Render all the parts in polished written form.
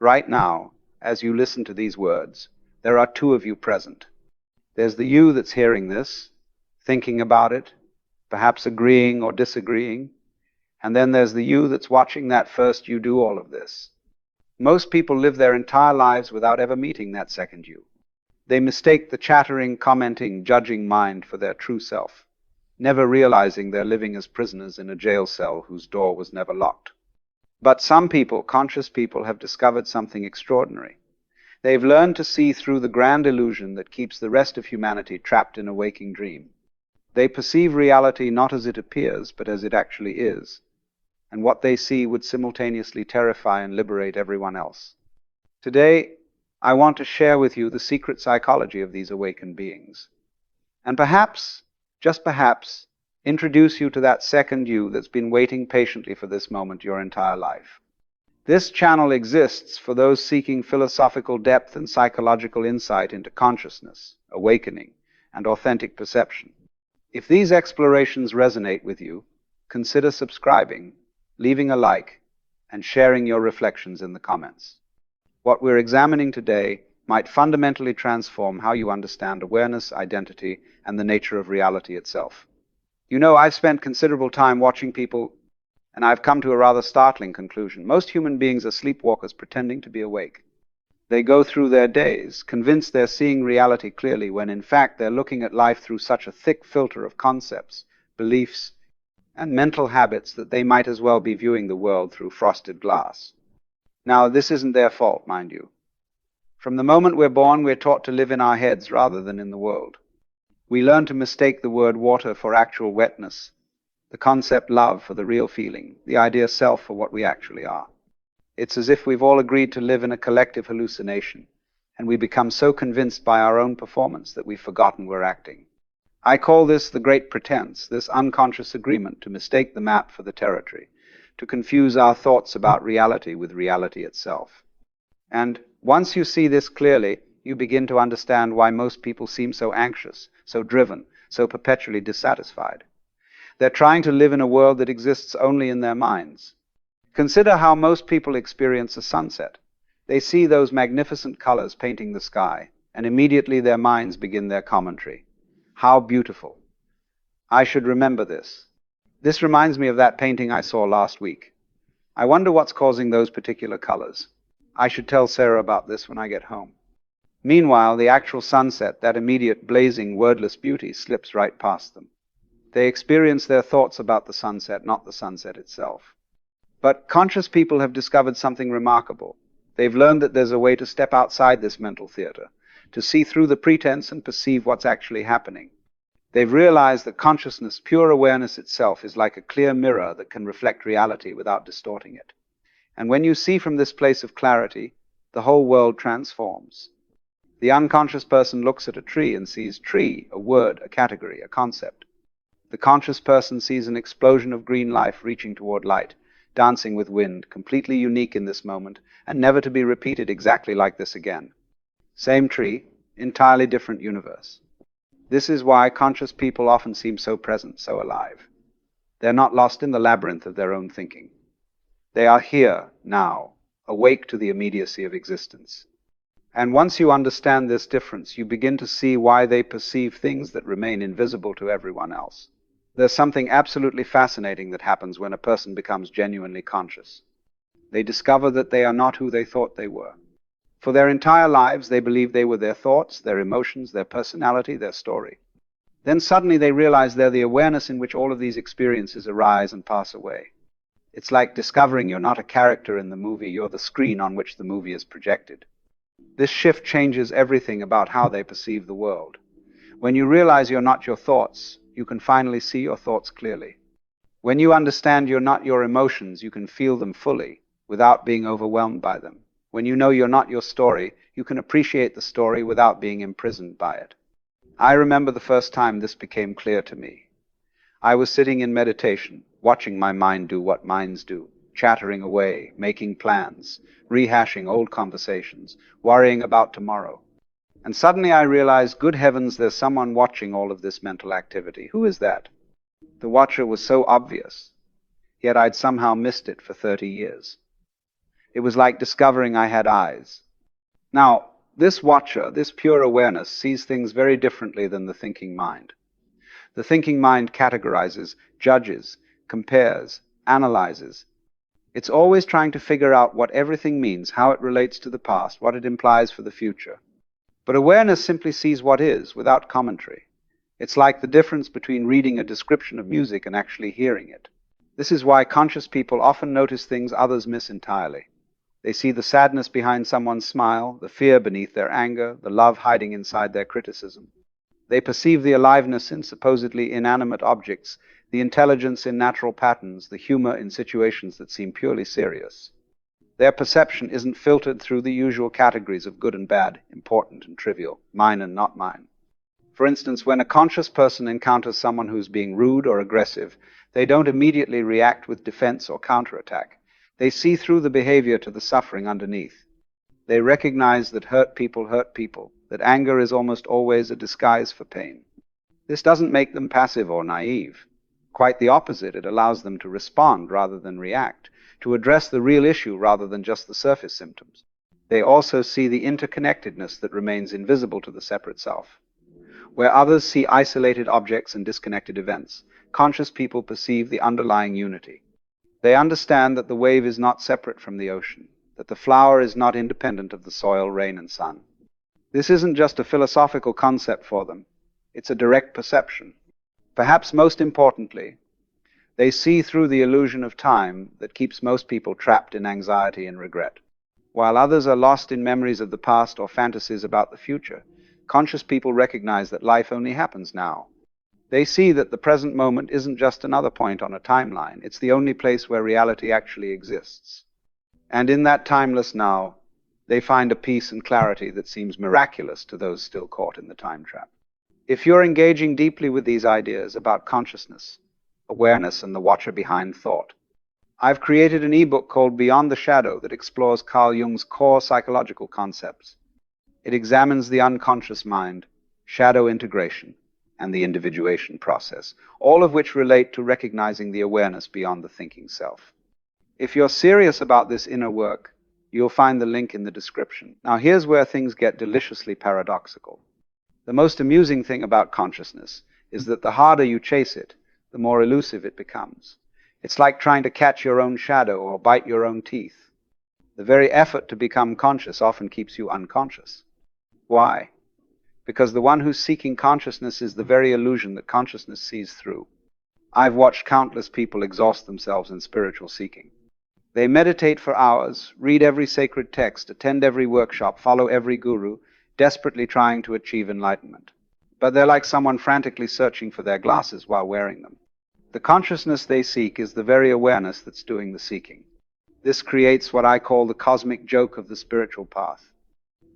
Right now, as you listen to these words, there are two of you present. There's the you that's hearing this, thinking about it, perhaps agreeing or disagreeing, and then there's the you that's watching that first you do all of this. Most people live their entire lives without ever meeting that second you. They mistake the chattering, commenting, judging mind for their true self, never realizing they're living as prisoners in a jail cell whose door was never locked. But some people, conscious people, have discovered something extraordinary. They've learned to see through the grand illusion that keeps the rest of humanity trapped in a waking dream. They perceive reality not as it appears, but as it actually is. And what they see would simultaneously terrify and liberate everyone else. Today, I want to share with you the secret psychology of these awakened beings. And perhaps, just perhaps, introduce you to that second you that's been waiting patiently for this moment your entire life. This channel exists for those seeking philosophical depth and psychological insight into consciousness, awakening, and authentic perception. If these explorations resonate with you, consider subscribing, leaving a like, and sharing your reflections in the comments. What we're examining today might fundamentally transform how you understand awareness, identity, and the nature of reality itself. You know, I've spent considerable time watching people, and I've come to a rather startling conclusion. Most human beings are sleepwalkers pretending to be awake. They go through their days, convinced they're seeing reality clearly, when in fact they're looking at life through such a thick filter of concepts, beliefs, and mental habits that they might as well be viewing the world through frosted glass. Now, this isn't their fault, mind you. From the moment we're born, we're taught to live in our heads rather than in the world. We learn to mistake the word water for actual wetness, the concept love for the real feeling, the idea self for what we actually are. It's as if we've all agreed to live in a collective hallucination, and we become so convinced by our own performance that we've forgotten we're acting. I call this the Great Pretense, this unconscious agreement to mistake the map for the territory, to confuse our thoughts about reality with reality itself. And once you see this clearly, you begin to understand why most people seem so anxious, so driven, so perpetually dissatisfied. They're trying to live in a world that exists only in their minds. Consider how most people experience a sunset. They see those magnificent colors painting the sky, and immediately their minds begin their commentary. How beautiful. I should remember this. This reminds me of that painting I saw last week. I wonder what's causing those particular colors. I should tell Sarah about this when I get home. Meanwhile, the actual sunset, that immediate blazing, wordless beauty, slips right past them. They experience their thoughts about the sunset, not the sunset itself. But conscious people have discovered something remarkable. They've learned that there's a way to step outside this mental theater, to see through the pretense and perceive what's actually happening. They've realized that consciousness, pure awareness itself, is like a clear mirror that can reflect reality without distorting it. And when you see from this place of clarity, the whole world transforms. The unconscious person looks at a tree and sees tree, a word, a category, a concept. The conscious person sees an explosion of green life reaching toward light, dancing with wind, completely unique in this moment, and never to be repeated exactly like this again. Same tree, entirely different universe. This is why conscious people often seem so present, so alive. They're not lost in the labyrinth of their own thinking. They are here, now, awake to the immediacy of existence. And once you understand this difference, you begin to see why they perceive things that remain invisible to everyone else. There's something absolutely fascinating that happens when a person becomes genuinely conscious. They discover that they are not who they thought they were. For their entire lives, they believed they were their thoughts, their emotions, their personality, their story. Then suddenly they realize they're the awareness in which all of these experiences arise and pass away. It's like discovering you're not a character in the movie, you're the screen on which the movie is projected. This shift changes everything about how they perceive the world. When you realize you're not your thoughts, you can finally see your thoughts clearly. When you understand you're not your emotions, you can feel them fully, without being overwhelmed by them. When you know you're not your story, you can appreciate the story without being imprisoned by it. I remember the first time this became clear to me. I was sitting in meditation, watching my mind do what minds do, chattering away, making plans, rehashing old conversations, worrying about tomorrow. And suddenly I realized, good heavens, there's someone watching all of this mental activity. Who is that? The watcher was so obvious, yet I'd somehow missed it for 30 years. It was like discovering I had eyes. Now, this watcher, this pure awareness, sees things very differently than the thinking mind. The thinking mind categorizes, judges, compares, analyzes. It's always trying to figure out what everything means, how it relates to the past, what it implies for the future. But awareness simply sees what is, without commentary. It's like the difference between reading a description of music and actually hearing it. This is why conscious people often notice things others miss entirely. They see the sadness behind someone's smile, the fear beneath their anger, the love hiding inside their criticism. They perceive the aliveness in supposedly inanimate objects, the intelligence in natural patterns, the humor in situations that seem purely serious. Their perception isn't filtered through the usual categories of good and bad, important and trivial, mine and not mine. For instance, when a conscious person encounters someone who's being rude or aggressive, they don't immediately react with defense or counterattack. They see through the behavior to the suffering underneath. They recognize that hurt people, that anger is almost always a disguise for pain. This doesn't make them passive or naive. Quite the opposite, it allows them to respond rather than react, to address the real issue rather than just the surface symptoms. They also see the interconnectedness that remains invisible to the separate self. Where others see isolated objects and disconnected events, conscious people perceive the underlying unity. They understand that the wave is not separate from the ocean, that the flower is not independent of the soil, rain, and sun. This isn't just a philosophical concept for them. It's a direct perception. Perhaps most importantly, they see through the illusion of time that keeps most people trapped in anxiety and regret. While others are lost in memories of the past or fantasies about the future, conscious people recognize that life only happens now. They see that the present moment isn't just another point on a timeline. It's the only place where reality actually exists. And in that timeless now, they find a peace and clarity that seems miraculous to those still caught in the time trap. If you're engaging deeply with these ideas about consciousness, awareness, and the watcher behind thought, I've created an ebook called Beyond the Shadow that explores Carl Jung's core psychological concepts. It examines the unconscious mind, shadow integration, and the individuation process, all of which relate to recognizing the awareness beyond the thinking self. If you're serious about this inner work, you'll find the link in the description. Now here's where things get deliciously paradoxical. The most amusing thing about consciousness is that the harder you chase it, the more elusive it becomes. It's like trying to catch your own shadow or bite your own teeth. The very effort to become conscious often keeps you unconscious. Why? Because the one who's seeking consciousness is the very illusion that consciousness sees through. I've watched countless people exhaust themselves in spiritual seeking. They meditate for hours, read every sacred text, attend every workshop, follow every guru, desperately trying to achieve enlightenment. But they're like someone frantically searching for their glasses while wearing them. The consciousness they seek is the very awareness that's doing the seeking. This creates what I call the cosmic joke of the spiritual path.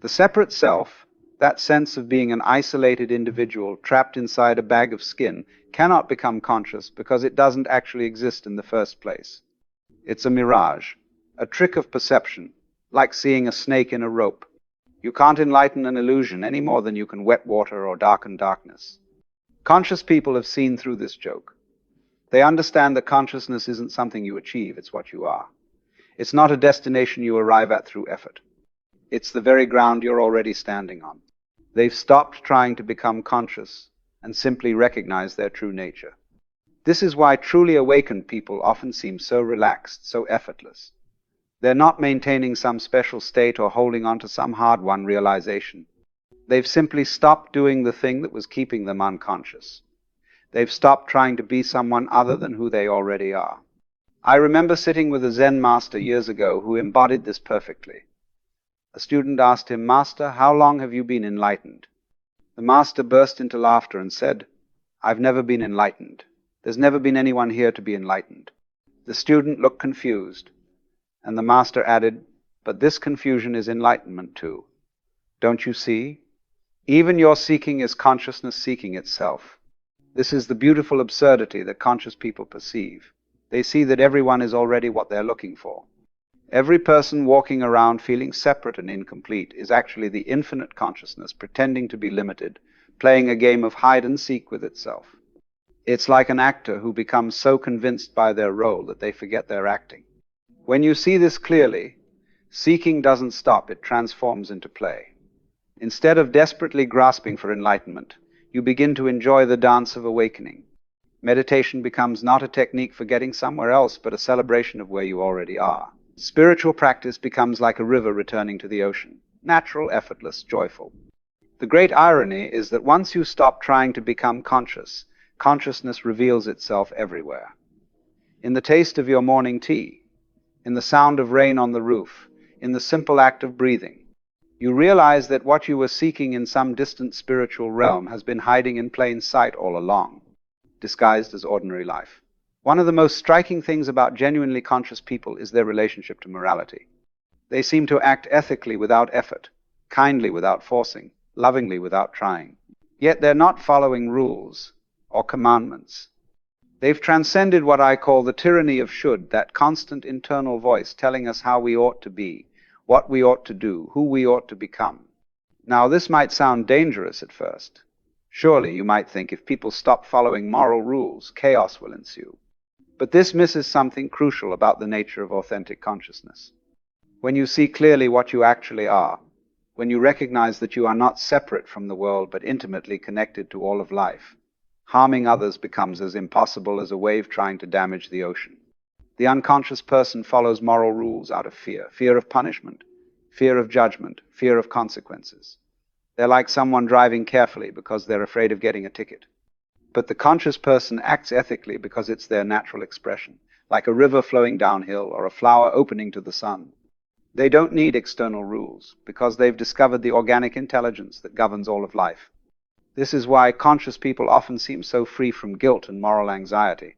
The separate self, that sense of being an isolated individual trapped inside a bag of skin, cannot become conscious because it doesn't actually exist in the first place. It's a mirage, a trick of perception, like seeing a snake in a rope. You can't enlighten an illusion any more than you can wet water or darken darkness. Conscious people have seen through this joke. They understand that consciousness isn't something you achieve, it's what you are. It's not a destination you arrive at through effort. It's the very ground you're already standing on. They've stopped trying to become conscious and simply recognize their true nature. This is why truly awakened people often seem so relaxed, so effortless. They're not maintaining some special state or holding on to some hard-won realization. They've simply stopped doing the thing that was keeping them unconscious. They've stopped trying to be someone other than who they already are. I remember sitting with a Zen master years ago who embodied this perfectly. A student asked him, "Master, how long have you been enlightened?" The master burst into laughter and said, "I've never been enlightened. There's never been anyone here to be enlightened." The student looked confused, and the master added, "But this confusion is enlightenment too. Don't you see? Even your seeking is consciousness seeking itself." This is the beautiful absurdity that conscious people perceive. They see that everyone is already what they're looking for. Every person walking around feeling separate and incomplete is actually the infinite consciousness pretending to be limited, playing a game of hide and seek with itself. It's like an actor who becomes so convinced by their role that they forget they're acting. When you see this clearly, Seeking doesn't stop, it transforms into play. Instead of desperately grasping for enlightenment, you begin to enjoy the dance of awakening. Meditation becomes not a technique for getting somewhere else, but a celebration of where you already are. Spiritual practice becomes like a river returning to the ocean, natural, effortless, joyful. The great irony is that once you stop trying to become conscious, consciousness reveals itself everywhere. In the taste of your morning tea, in the sound of rain on the roof, in the simple act of breathing. You realize that what you were seeking in some distant spiritual realm has been hiding in plain sight all along, disguised as ordinary life. One of the most striking things about genuinely conscious people is their relationship to morality. They seem to act ethically without effort, kindly without forcing, lovingly without trying. Yet they're not following rules or commandments. They've transcended what I call the tyranny of should, that constant internal voice telling us how we ought to be, what we ought to do, who we ought to become. Now, this might sound dangerous at first. Surely, you might think, if people stop following moral rules, chaos will ensue. But this misses something crucial about the nature of authentic consciousness. When you see clearly what you actually are, when you recognize that you are not separate from the world but intimately connected to all of life, harming others becomes as impossible as a wave trying to damage the ocean. The unconscious person follows moral rules out of fear, fear of punishment, fear of judgment, fear of consequences. They're like someone driving carefully because they're afraid of getting a ticket. But the conscious person acts ethically because it's their natural expression, like a river flowing downhill or a flower opening to the sun. They don't need external rules because they've discovered the organic intelligence that governs all of life. This is why conscious people often seem so free from guilt and moral anxiety.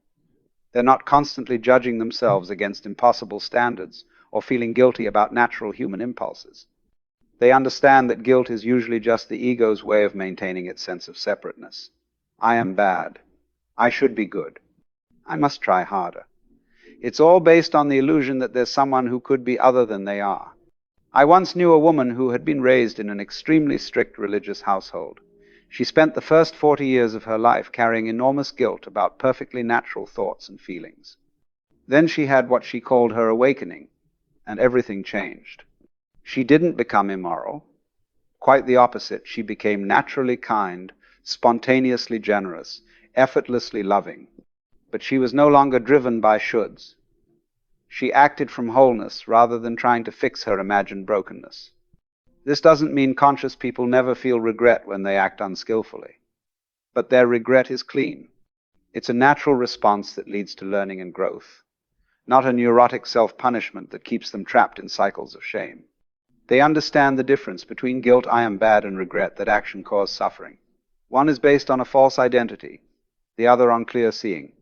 They're not constantly judging themselves against impossible standards or feeling guilty about natural human impulses. They understand that guilt is usually just the ego's way of maintaining its sense of separateness. I am bad. I should be good. I must try harder. It's all based on the illusion that there's someone who could be other than they are. I once knew a woman who had been raised in an extremely strict religious household. She spent the first 40 years of her life carrying enormous guilt about perfectly natural thoughts and feelings. Then she had what she called her awakening, and everything changed. She didn't become immoral. Quite the opposite. She became naturally kind, spontaneously generous, effortlessly loving. But she was no longer driven by shoulds. She acted from wholeness rather than trying to fix her imagined brokenness. This doesn't mean conscious people never feel regret when they act unskillfully. But their regret is clean. It's a natural response that leads to learning and growth, not a neurotic self-punishment that keeps them trapped in cycles of shame. They understand the difference between guilt, I am bad, and regret, that action cause suffering. One is based on a false identity, the other on clear seeing.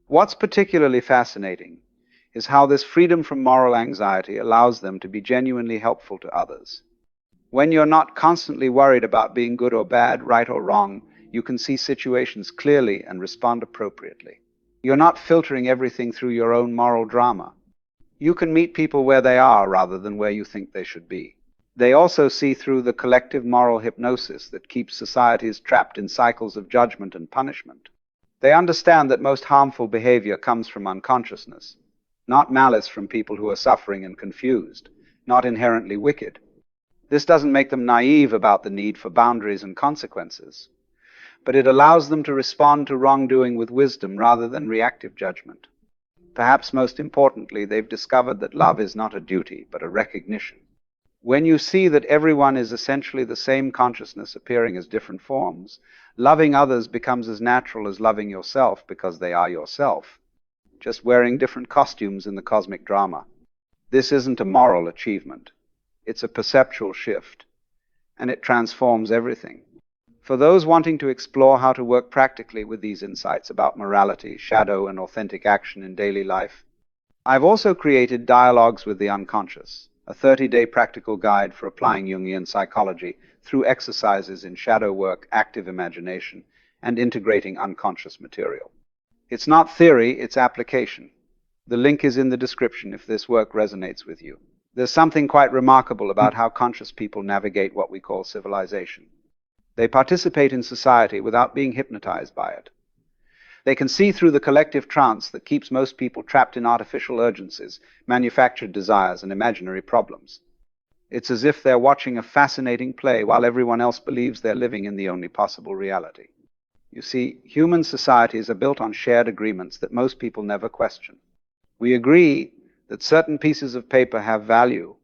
What's particularly fascinating is how this freedom from moral anxiety allows them to be genuinely helpful to others. When you're not constantly worried about being good or bad, right or wrong, you can see situations clearly and respond appropriately. You're not filtering everything through your own moral drama. You can meet people where they are rather than where you think they should be. They also see through the collective moral hypnosis that keeps societies trapped in cycles of judgment and punishment. They understand that most harmful behavior comes from unconsciousness, not malice from people who are suffering and confused, not inherently wicked. This doesn't make them naive about the need for boundaries and consequences, but it allows them to respond to wrongdoing with wisdom rather than reactive judgment. Perhaps most importantly, they've discovered that love is not a duty, but a recognition. When you see that everyone is essentially the same consciousness appearing as different forms, loving others becomes as natural as loving yourself because they are yourself, just wearing different costumes in the cosmic drama. This isn't a moral achievement. It's a perceptual shift, and it transforms everything. For those wanting to explore how to work practically with these insights about morality, shadow, and authentic action in daily life, I've also created Dialogues with the Unconscious, a 30-day practical guide for applying Jungian psychology through exercises in shadow work, active imagination, and integrating unconscious material. It's not theory, it's application. The link is in the description if this work resonates with you. There's something quite remarkable about how conscious people navigate what we call civilization. They participate in society without being hypnotized by it. They can see through the collective trance that keeps most people trapped in artificial urgencies, manufactured desires, and imaginary problems. It's as if they're watching a fascinating play while everyone else believes they're living in the only possible reality. You see, human societies are built on shared agreements that most people never question. We agree that certain pieces of paper have value,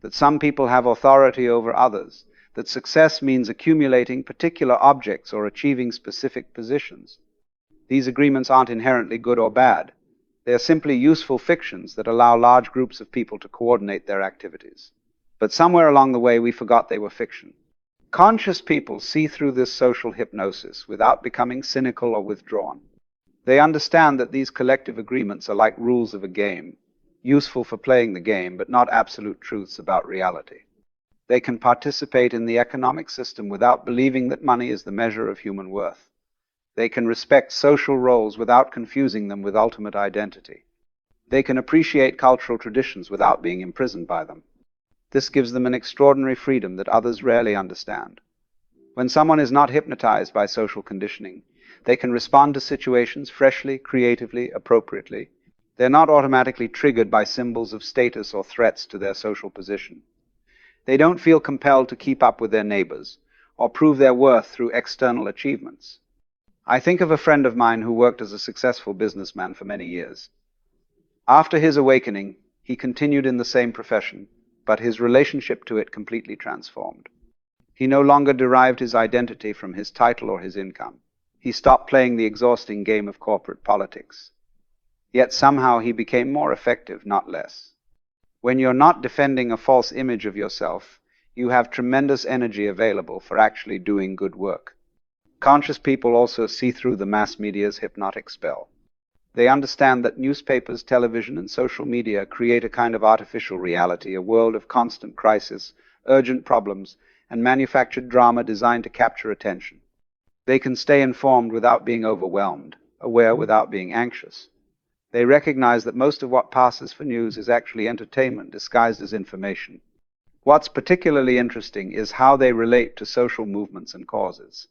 that some people have authority over others, that success means accumulating particular objects or achieving specific positions. These agreements aren't inherently good or bad. They are simply useful fictions that allow large groups of people to coordinate their activities. But somewhere along the way, we forgot they were fiction. Conscious people see through this social hypnosis without becoming cynical or withdrawn. They understand that these collective agreements are like rules of a game, useful for playing the game, but not absolute truths about reality. They can participate in the economic system without believing that money is the measure of human worth. They can respect social roles without confusing them with ultimate identity. They can appreciate cultural traditions without being imprisoned by them. This gives them an extraordinary freedom that others rarely understand. When someone is not hypnotized by social conditioning, they can respond to situations freshly, creatively, appropriately. They're not automatically triggered by symbols of status or threats to their social position. They don't feel compelled to keep up with their neighbors or prove their worth through external achievements. I think of a friend of mine who worked as a successful businessman for many years. After his awakening, he continued in the same profession, but his relationship to it completely transformed. He no longer derived his identity from his title or his income. He stopped playing the exhausting game of corporate politics. Yet somehow he became more effective, not less. When you're not defending a false image of yourself, you have tremendous energy available for actually doing good work. Conscious people also see through the mass media's hypnotic spell. They understand that newspapers, television, and social media create a kind of artificial reality, a world of constant crisis, urgent problems, and manufactured drama designed to capture attention. They can stay informed without being overwhelmed, aware without being anxious. They recognize that most of what passes for news is actually entertainment disguised as information. What's particularly interesting is how they relate to social movements and causes.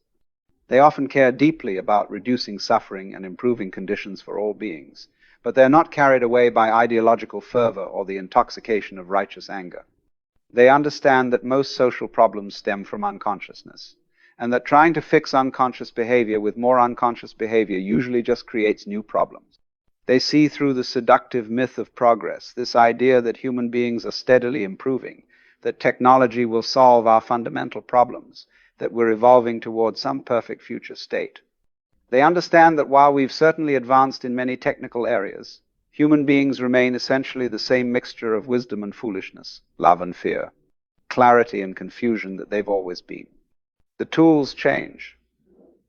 They often care deeply about reducing suffering and improving conditions for all beings, but they're not carried away by ideological fervor or the intoxication of righteous anger. They understand that most social problems stem from unconsciousness, and that trying to fix unconscious behavior with more unconscious behavior usually just creates new problems. They see through the seductive myth of progress, this idea that human beings are steadily improving, that technology will solve our fundamental problems, that we're evolving towards some perfect future state. They understand that while we've certainly advanced in many technical areas, human beings remain essentially the same mixture of wisdom and foolishness, love and fear, clarity and confusion that they've always been. The tools change.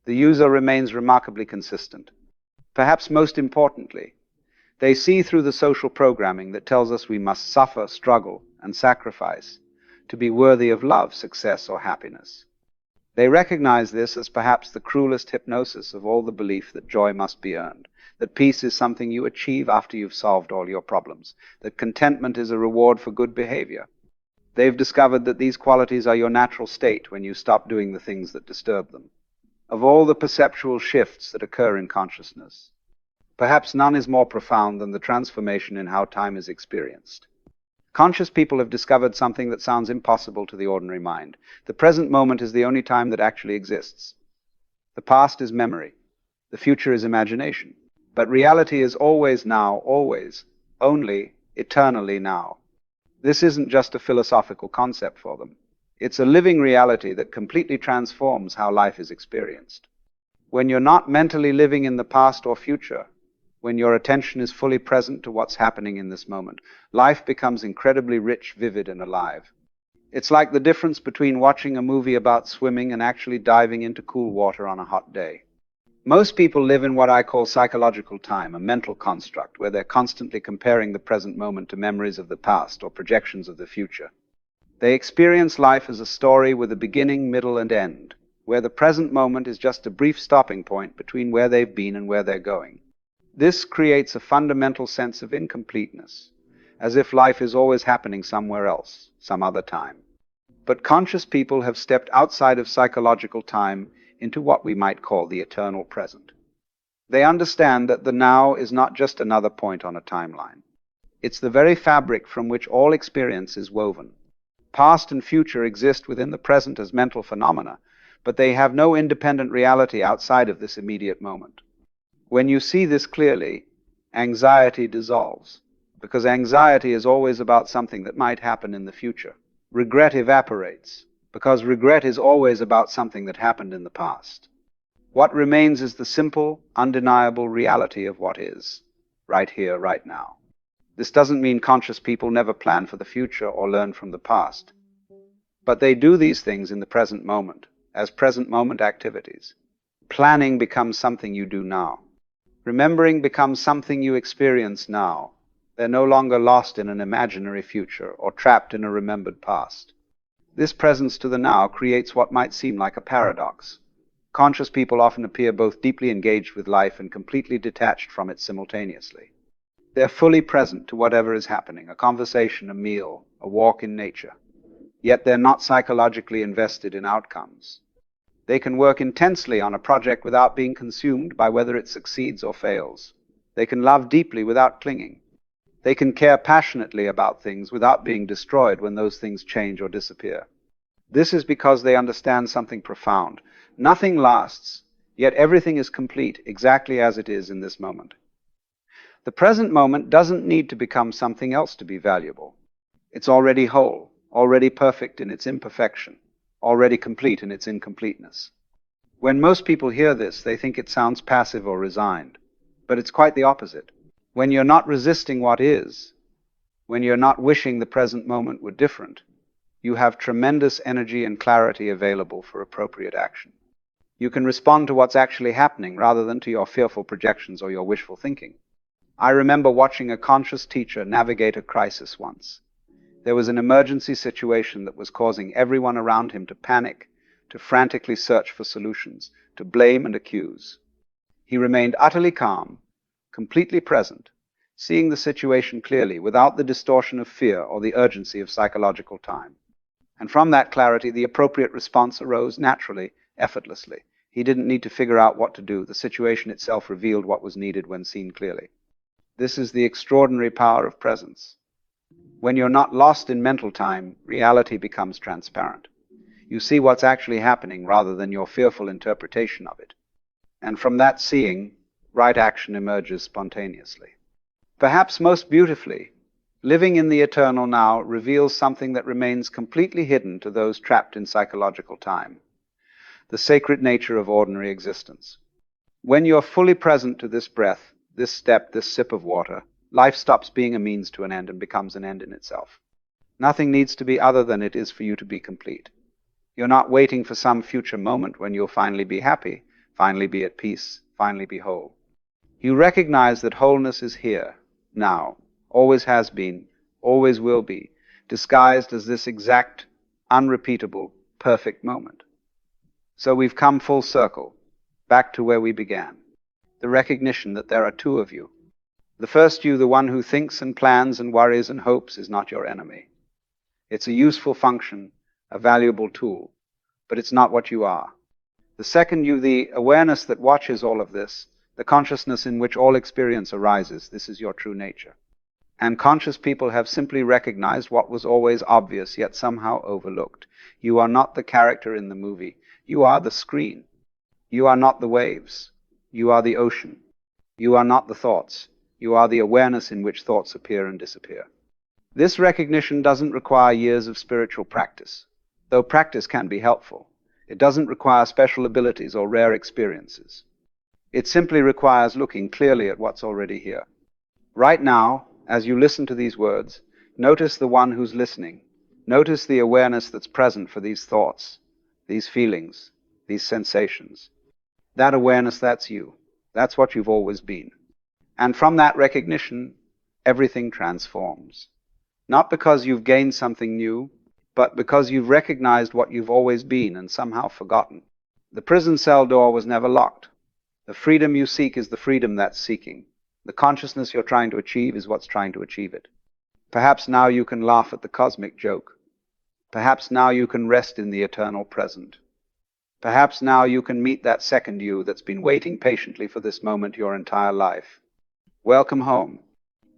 The user remains remarkably consistent. Perhaps most importantly, they see through the social programming that tells us we must suffer, struggle, and sacrifice to be worthy of love, success, or happiness. They recognize this as perhaps the cruelest hypnosis of all, the belief that joy must be earned, that peace is something you achieve after you've solved all your problems, that contentment is a reward for good behavior. They've discovered that these qualities are your natural state when you stop doing the things that disturb them. Of all the perceptual shifts that occur in consciousness, perhaps none is more profound than the transformation in how time is experienced. Conscious people have discovered something that sounds impossible to the ordinary mind. The present moment is the only time that actually exists. The past is memory. The future is imagination. But reality is always now, always, only, eternally now. This isn't just a philosophical concept for them. It's a living reality that completely transforms how life is experienced. When you're not mentally living in the past or future, when your attention is fully present to what's happening in this moment, life becomes incredibly rich, vivid, and alive. It's like the difference between watching a movie about swimming and actually diving into cool water on a hot day. Most people live in what I call psychological time, a mental construct where they're constantly comparing the present moment to memories of the past or projections of the future. They experience life as a story with a beginning, middle, and end, where the present moment is just a brief stopping point between where they've been and where they're going. This creates a fundamental sense of incompleteness, as if life is always happening somewhere else, some other time. But conscious people have stepped outside of psychological time into what we might call the eternal present. They understand that the now is not just another point on a timeline. It's the very fabric from which all experience is woven. Past and future exist within the present as mental phenomena, but they have no independent reality outside of this immediate moment. When you see this clearly, anxiety dissolves, because anxiety is always about something that might happen in the future. Regret evaporates, because regret is always about something that happened in the past. What remains is the simple, undeniable reality of what is, right here, right now. This doesn't mean conscious people never plan for the future or learn from the past. But they do these things in the present moment, as present moment activities. Planning becomes something you do now. Remembering becomes something you experience now. They're no longer lost in an imaginary future or trapped in a remembered past. This presence to the now creates what might seem like a paradox. Conscious people often appear both deeply engaged with life and completely detached from it simultaneously. They're fully present to whatever is happening, a conversation, a meal, a walk in nature. Yet they're not psychologically invested in outcomes. They can work intensely on a project without being consumed by whether it succeeds or fails. They can love deeply without clinging. They can care passionately about things without being destroyed when those things change or disappear. This is because they understand something profound. Nothing lasts, yet everything is complete exactly as it is in this moment. The present moment doesn't need to become something else to be valuable. It's already whole, already perfect in its imperfection, already complete in its incompleteness. When most people hear this, they think it sounds passive or resigned. But it's quite the opposite. When you're not resisting what is, when you're not wishing the present moment were different, you have tremendous energy and clarity available for appropriate action. You can respond to what's actually happening rather than to your fearful projections or your wishful thinking. I remember watching a conscious teacher navigate a crisis once. There was an emergency situation that was causing everyone around him to panic, to frantically search for solutions, to blame and accuse. He remained utterly calm, completely present, seeing the situation clearly without the distortion of fear or the urgency of psychological time. And from that clarity, the appropriate response arose naturally, effortlessly. He didn't need to figure out what to do. The situation itself revealed what was needed when seen clearly. This is the extraordinary power of presence. When you're not lost in mental time, reality becomes transparent. You see what's actually happening rather than your fearful interpretation of it. And from that seeing, right action emerges spontaneously. Perhaps most beautifully, living in the eternal now reveals something that remains completely hidden to those trapped in psychological time: the sacred nature of ordinary existence. When you're fully present to this breath, this step, this sip of water, life stops being a means to an end and becomes an end in itself. Nothing needs to be other than it is for you to be complete. You're not waiting for some future moment when you'll finally be happy, finally be at peace, finally be whole. You recognize that wholeness is here, now, always has been, always will be, disguised as this exact, unrepeatable, perfect moment. So we've come full circle, back to where we began. The recognition that there are two of you. The first you, the one who thinks and plans and worries and hopes, is not your enemy. It's a useful function, a valuable tool, but it's not what you are. The second you, the awareness that watches all of this, the consciousness in which all experience arises, this is your true nature. And conscious people have simply recognized what was always obvious yet somehow overlooked. You are not the character in the movie. You are the screen. You are not the waves. You are the ocean. You are not the thoughts. You are the awareness in which thoughts appear and disappear. This recognition doesn't require years of spiritual practice, though practice can be helpful. It doesn't require special abilities or rare experiences. It simply requires looking clearly at what's already here. Right now, as you listen to these words, notice the one who's listening. Notice the awareness that's present for these thoughts, these feelings, these sensations. That awareness, that's you. That's what you've always been. And from that recognition, everything transforms. Not because you've gained something new, but because you've recognized what you've always been and somehow forgotten. The prison cell door was never locked. The freedom you seek is the freedom that's seeking. The consciousness you're trying to achieve is what's trying to achieve it. Perhaps now you can laugh at the cosmic joke. Perhaps now you can rest in the eternal present. Perhaps now you can meet that second you that's been waiting patiently for this moment your entire life. Welcome home.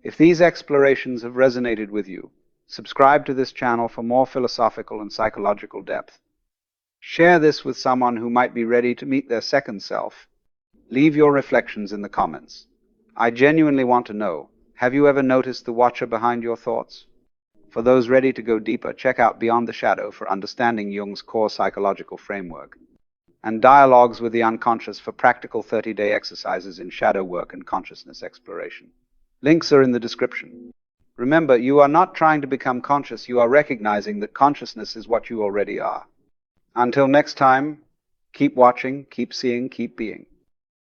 If these explorations have resonated with you, subscribe to this channel for more philosophical and psychological depth. Share this with someone who might be ready to meet their second self. Leave your reflections in the comments. I genuinely want to know, have you ever noticed the watcher behind your thoughts? For those ready to go deeper, check out Beyond the Shadow for understanding Jung's core psychological framework, and Dialogues with the Unconscious for practical 30-day exercises in shadow work and consciousness exploration. Links are in the description. Remember, you are not trying to become conscious, you are recognizing that consciousness is what you already are. Until next time, keep watching, keep seeing, keep being.